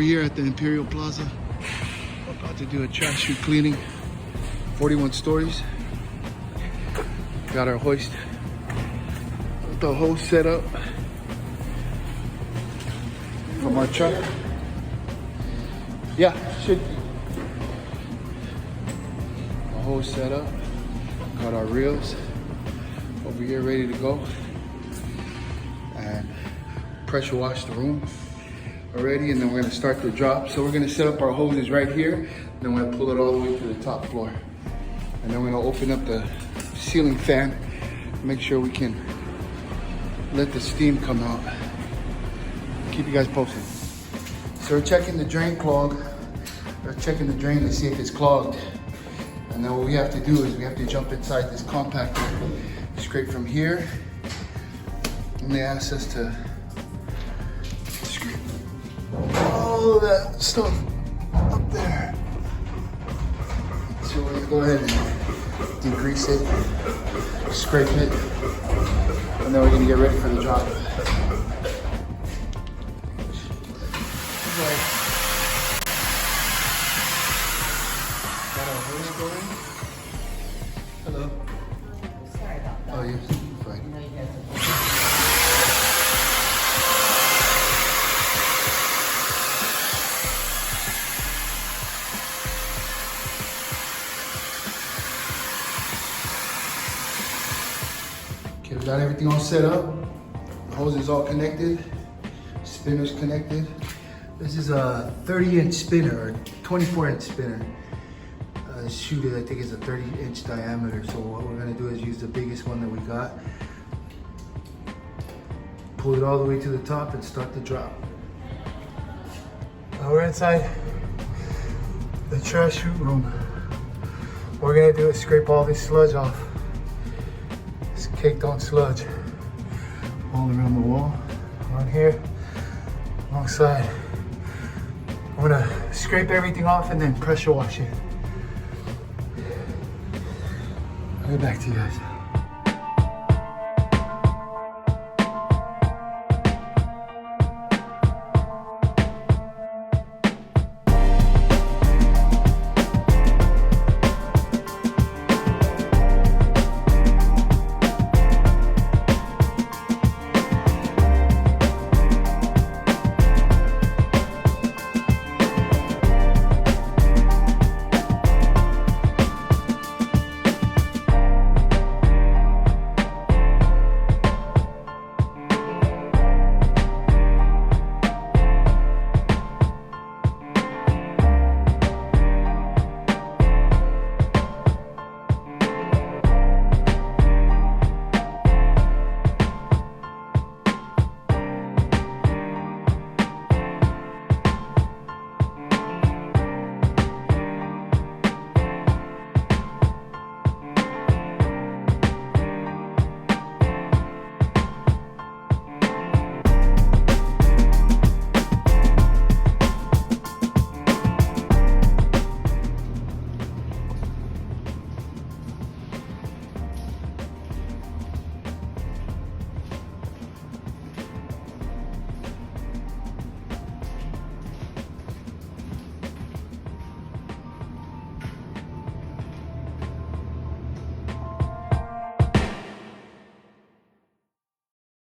here at the Imperial Plaza. About to do a trash chute cleaning. 41 stories. Got our hoist. The hose set up from our truck. Yeah, should be. The hose set up. Got our reels over here ready to go. And pressure wash the room already, and then we're gonna start the drop. So we're gonna set up our hoses right here, then we're gonna pull it all the way to the top floor. And then we're gonna open up the ceiling fan, make sure we can let the steam come out. Keep you guys posted. So we're checking the drain clog. We're checking the drain to see if it's clogged. And then what we have to do is we have to jump inside this compactor, scrape from here, and they asked us to scrape all that stuff up there. So we're gonna go ahead and degrease it, scrape it, and then we're gonna get ready for the drop. Got our hose going. Hello. Sorry about that. Oh, you're fine. I know you guys are. Okay, we got everything all set up. The hose is all connected. Spinner's connected. This is a 30-inch spinner or 24-inch spinner. Chute, I think, is a 30-inch diameter. So what we're gonna do is use the biggest one that we got. Pull it all the way to the top and start the drop. Now we're inside the trash chute room. What we're gonna do is scrape all this sludge off. It's caked on sludge all around the wall, on here, alongside. I'm gonna scrape everything off and then pressure wash it. I'll get back to you guys.